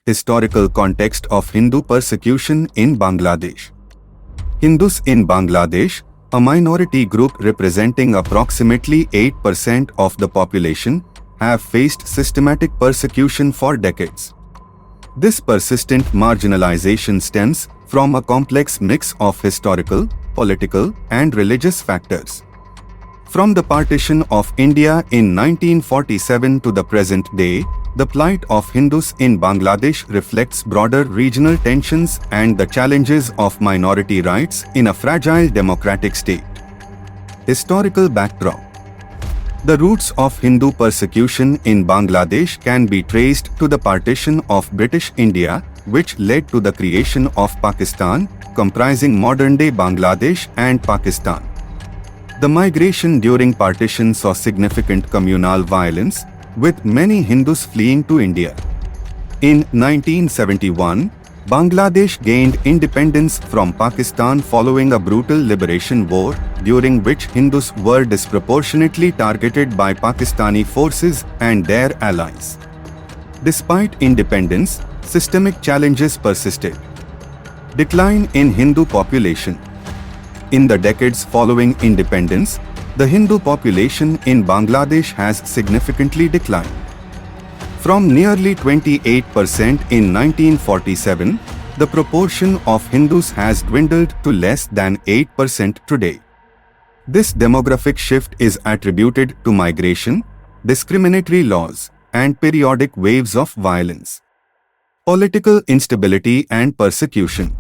Historical context of Hindu persecution in Bangladesh. Hindus in Bangladesh, a minority group representing approximately 8% of the population, have faced systematic persecution for decades. This persistent marginalization stems from a complex mix of historical, political, and religious factors. From the partition of India in 1947 to the present day, the plight of Hindus in Bangladesh reflects broader regional tensions and the challenges of minority rights in a fragile democratic state. Historical backdrop. The roots of Hindu persecution in Bangladesh can be traced to the partition of British India, which led to the creation of Pakistan, comprising modern-day Bangladesh and Pakistan. The migration during partition saw significant communal violence, with many Hindus fleeing to India. In 1971, Bangladesh gained independence from Pakistan following a brutal liberation war, during which Hindus were disproportionately targeted by Pakistani forces and their allies. Despite independence, systemic challenges persisted. Decline in Hindu population. In the decades following independence, the Hindu population in Bangladesh has significantly declined. From nearly 28% in 1947, the proportion of Hindus has dwindled to less than 8% today. This demographic shift is attributed to migration, discriminatory laws, and periodic waves of violence. Political instability and persecution.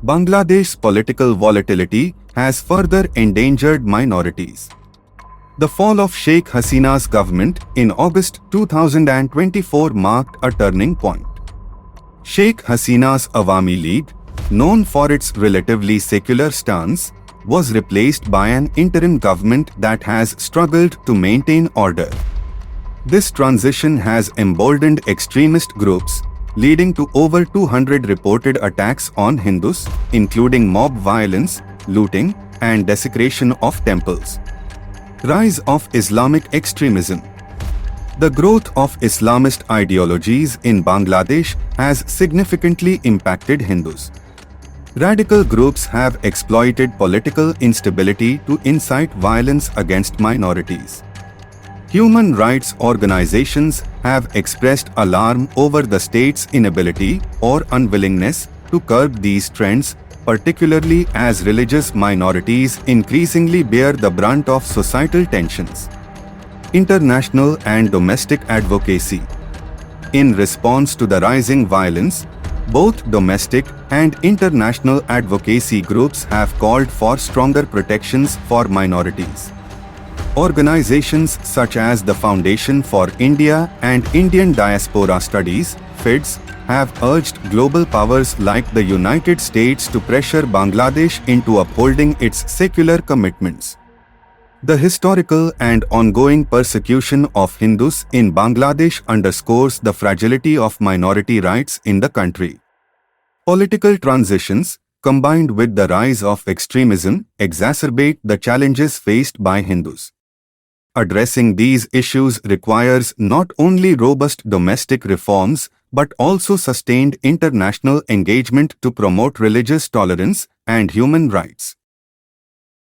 Bangladesh's political volatility has further endangered minorities. The fall of Sheikh Hasina's government in August 2024 marked a turning point. Sheikh Hasina's Awami League, known for its relatively secular stance, was replaced by an interim government that has struggled to maintain order. This transition has emboldened extremist groups, leading to over 200 reported attacks on Hindus, including mob violence, looting, and desecration of temples. Rise of Islamic extremism. The growth of Islamist ideologies in Bangladesh has significantly impacted Hindus. Radical groups have exploited political instability to incite violence against minorities. Human rights organizations have expressed alarm over the state's inability or unwillingness to curb these trends, particularly as religious minorities increasingly bear the brunt of societal tensions. International and domestic advocacy. In response to the rising violence, both domestic and international advocacy groups have called for stronger protections for minorities. Organizations such as the Foundation for India and Indian Diaspora Studies, FIDS, have urged global powers like the United States to pressure Bangladesh into upholding its secular commitments. The historical and ongoing persecution of Hindus in Bangladesh underscores the fragility of minority rights in the country. Political transitions, combined with the rise of extremism, exacerbate the challenges faced by Hindus. Addressing these issues requires not only robust domestic reforms, but also sustained international engagement to promote religious tolerance and human rights.